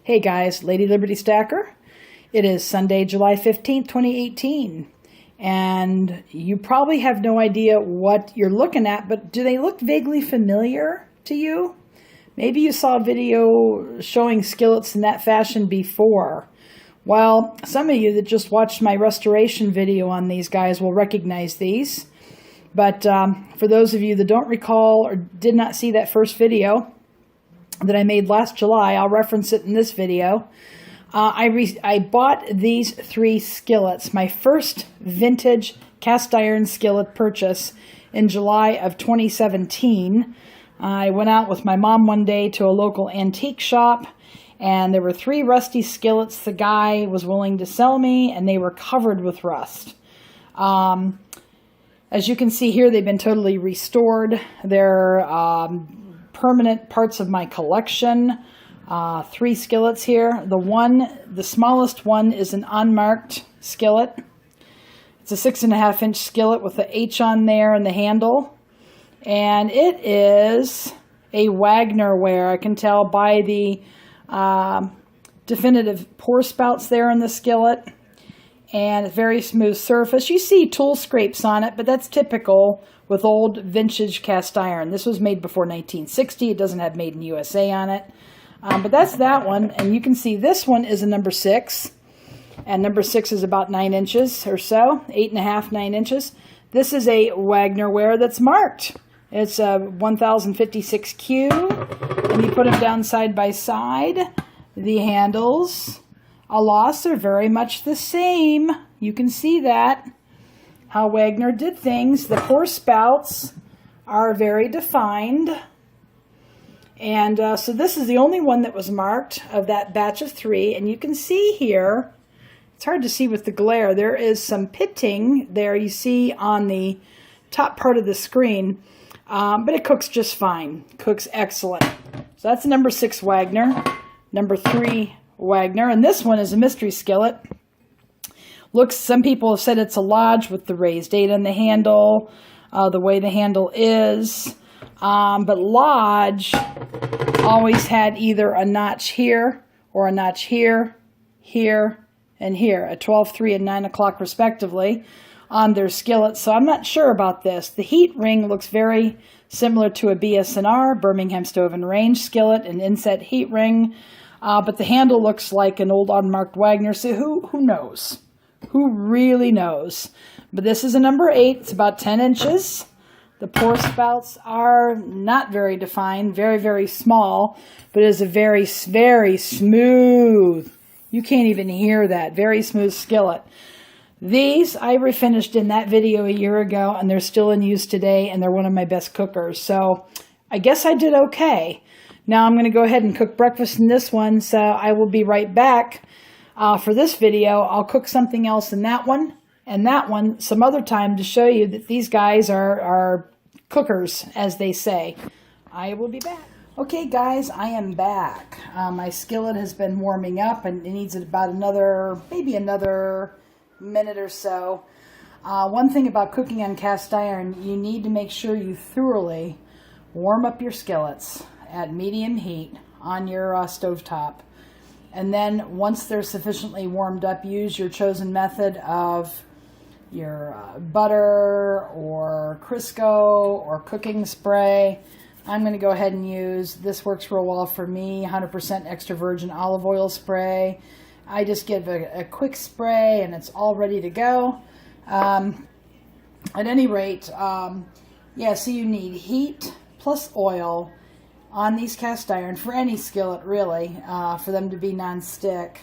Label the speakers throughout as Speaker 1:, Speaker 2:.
Speaker 1: Hey guys, Lady Liberty Stacker. It is Sunday, July 15th, 2018. And you probably have no idea what you're looking at, but do they look vaguely familiar to you? Maybe you saw a video showing skillets in that fashion before. Well, some of you that just watched my restoration video on these guys will recognize these. But for those of you that don't recall or did not see that first video that I made last July, I'll reference it in this video. I bought these three skillets, my first vintage cast iron skillet purchase in July of 2017. I went out with my mom one day to a local antique shop, and there were three rusty skillets the guy was willing to sell me, and they were covered with rust. As you can see here, they've been totally restored. They're permanent parts of my collection. Three skillets here. The smallest one is an unmarked skillet. It's a 6.5-inch skillet with the H on there and the handle. And it is a Wagner ware. I can tell by the definitive pour spouts there in the skillet. And a very smooth surface. You see tool scrapes on it, but that's typical with old vintage cast iron. This was made before 1960. It doesn't have made in USA on it. But that's that one. And you can see this one is a number 6. And number 6 is about 9 inches or so. 8.5, 9 inches. This is a Wagner ware that's marked. It's a 1056Q. And you put them down side by side. The handles, alas, are very much the same. You can see that. How Wagner did things. The pour spouts are very defined. And so this is the only one that was marked of that batch of 3. And you can see here, it's hard to see with the glare, there is some pitting there you see on the top part of the screen. But it cooks just fine. Cooks excellent. So that's number 6 Wagner. Number 3 Wagner. And this one is a mystery skillet. Some people have said it's a Lodge with the raised 8 on the handle, the way the handle is. But Lodge always had either a notch here or a notch here, here, and here, at 12, 3, and 9 o'clock respectively on their skillets. So I'm not sure about this. The heat ring looks very similar to a BS&R, Birmingham Stove and Range skillet, an inset heat ring. But the handle looks like an old unmarked Wagner. So who knows? Who really knows? But this is a number 8. It's about 10 inches. The pour spouts are not very defined, very, very small, but it is a very, very smooth. You can't even hear that. Very smooth skillet. These I refinished in that video a year ago, and they're still in use today, and they're one of my best cookers. So I guess I did okay. Now I'm going to go ahead and cook breakfast in this one, so I will be right back. For this video, I'll cook something else in that one and that one some other time to show you that these guys are cookers, as they say. I will be back. Okay, guys, I am back. My skillet has been warming up, and it needs about maybe another minute or so. One thing about cooking on cast iron, you need to make sure you thoroughly warm up your skillets at medium heat on your stovetop. And then once they're sufficiently warmed up, use your chosen method of your butter or Crisco or cooking spray. I'm going to go ahead and use, this works real well for me, 100% extra virgin olive oil spray. I just give a quick spray and it's all ready to go. At any rate, so you need heat plus oil on these cast iron, for any skillet really, for them to be non-stick.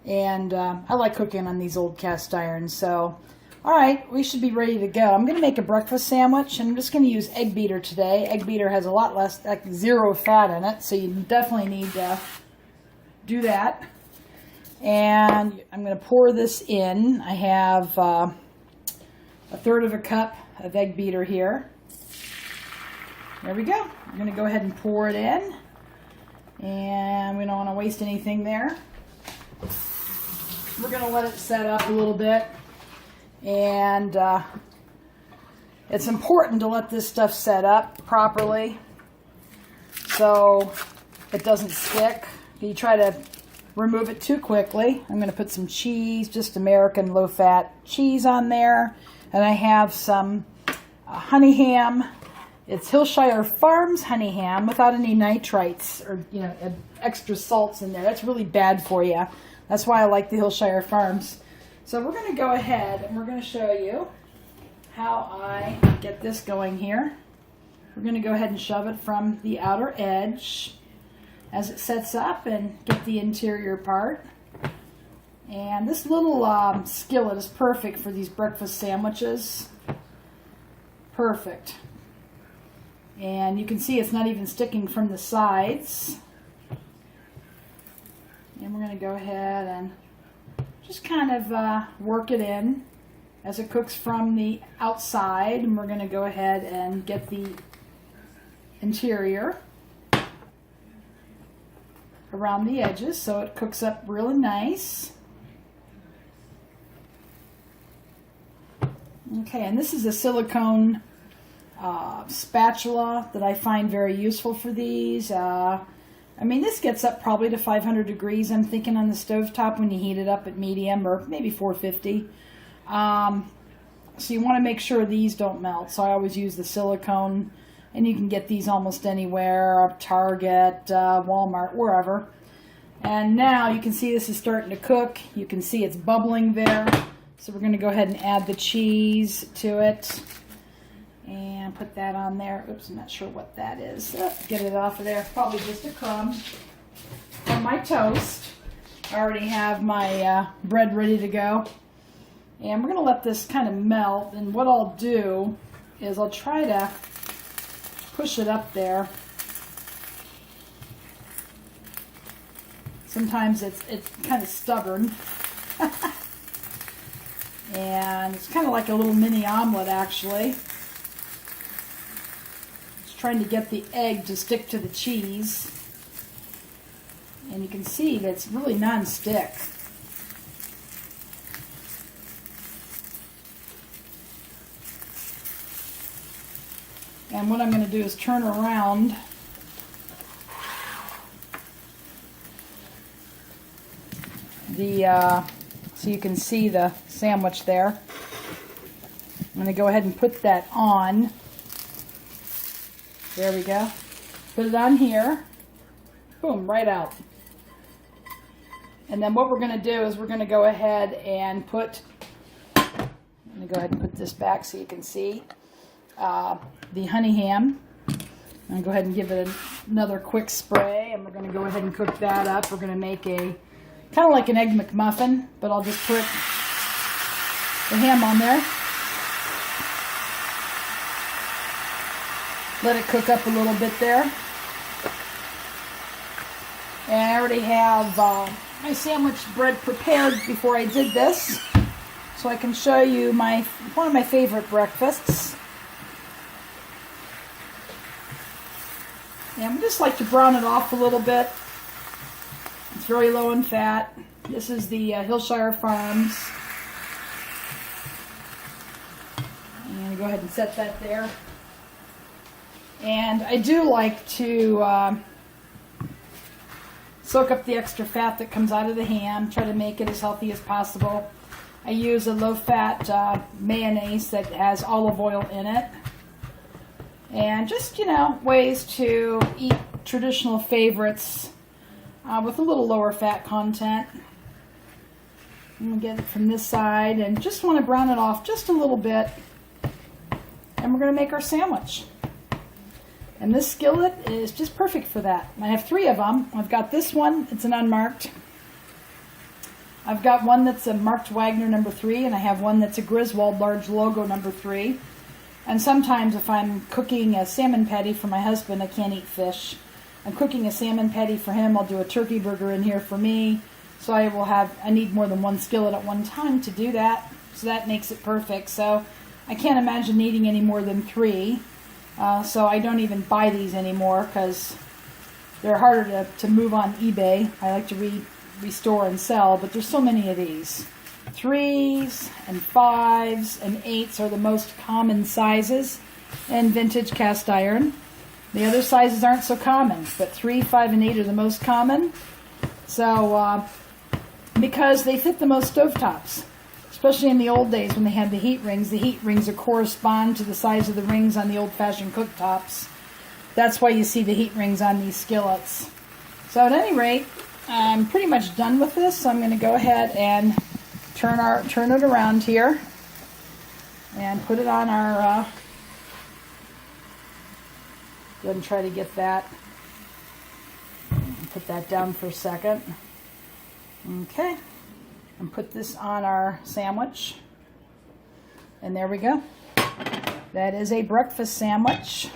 Speaker 1: And I like cooking on these old cast irons. So, alright, we should be ready to go. I'm going to make a breakfast sandwich, and I'm just going to use egg beater today. Egg beater has a lot less, like 0 fat in it, so you definitely need to do that. And I'm going to pour this in. I have a 1/3 of a cup of egg beater here. There we go. I'm going to go ahead and pour it in. And we don't want to waste anything there. We're going to let it set up a little bit. And it's important to let this stuff set up properly so it doesn't stick. You try to remove it too quickly. I'm going to put some cheese, just American low-fat cheese on there. And I have some honey ham. It's Hillshire Farms honey ham without any nitrites or extra salts in there. That's really bad for you. That's why I like the Hillshire Farms. So we're going to go ahead and we're going to show you how I get this going here. We're going to go ahead and shove it from the outer edge as it sets up and get the interior part. And this little skillet is perfect for these breakfast sandwiches. Perfect. And you can see it's not even sticking from the sides. And we're going to go ahead and just kind of work it in as it cooks from the outside. And we're going to go ahead and get the interior around the edges so it cooks up really nice. Okay, and this is a silicone spatula that I find very useful for these. I mean, this gets up probably to 500 degrees, I'm thinking, on the stovetop when you heat it up at medium, or maybe 450. So you want to make sure these don't melt. So I always use the silicone, and you can get these almost anywhere, Target, Walmart, wherever. And now you can see this is starting to cook. You can see it's bubbling there. So we're going to go ahead and add the cheese to it and put that on there. Oops, I'm not sure what that is. Get it off of there. Probably just a crumb. On my toast, I already have my bread ready to go. And we're going to let this kind of melt. And what I'll do is I'll try to push it up there. Sometimes it's kind of stubborn. And it's kind of like a little mini omelet, actually. Just trying to get the egg to stick to the cheese. And you can see that it's really non-stick. And what I'm going to do is turn around so you can see the sandwich there. I'm going to go ahead and put that on. There we go. Put it on here. Boom, right out. And then what we're going to do is we're going to go ahead and put, I'm going to go ahead and put this back so you can see the honey ham. I'm going to go ahead and give it another quick spray, and we're going to go ahead and cook that up. We're going to make a kind of like an Egg McMuffin, but I'll just put the ham on there. Let it cook up a little bit there. And I already have my sandwich bread prepared before I did this, so I can show you one of my favorite breakfasts. And I just like to brown it off a little bit. It's very low in fat. This is the Hillshire Farms. I'm going to go ahead and set that there. And I do like to soak up the extra fat that comes out of the ham. Try to make it as healthy as possible. I use a low-fat mayonnaise that has olive oil in it. And just, ways to eat traditional favorites with a little lower fat content. I'm going to get it from this side and just want to brown it off just a little bit. And we're going to make our sandwich. And this skillet is just perfect for that. I have 3 of them. I've got this one. It's an unmarked. I've got one that's a marked Wagner number 3, and I have one that's a Griswold large logo number 3. And sometimes if I'm cooking a salmon patty for my husband, I can't eat fish. I'm cooking a salmon patty for him. I'll do a turkey burger in here for me. So I need more than 1 skillet at one time to do that. So that makes it perfect. So I can't imagine needing any more than 3. So I don't even buy these anymore because they're harder to move on eBay. I like to restore and sell, but there's so many of these. 3s and 5s and 8s are the most common sizes in vintage cast iron. The other sizes aren't so common, but 3, 5, and 8 are the most common. So, because they fit the most stovetops, especially in the old days when they had the heat rings. The heat rings would correspond to the size of the rings on the old-fashioned cooktops. That's why you see the heat rings on these skillets. So at any rate, I'm pretty much done with this. So I'm going to go ahead and turn it around here and put it on our. Go ahead and try to get that. Put that down for a second. Okay, and put this on our sandwich. And there we go. That is a breakfast sandwich.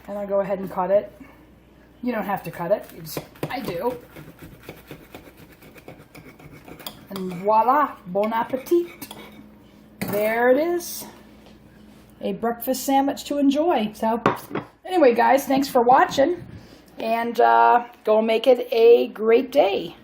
Speaker 1: And I'll go ahead and cut it. You don't have to cut it. I do. And voila, bon appetit. There it is. A breakfast sandwich to enjoy. So anyway, guys, thanks for watching. And go make it a great day.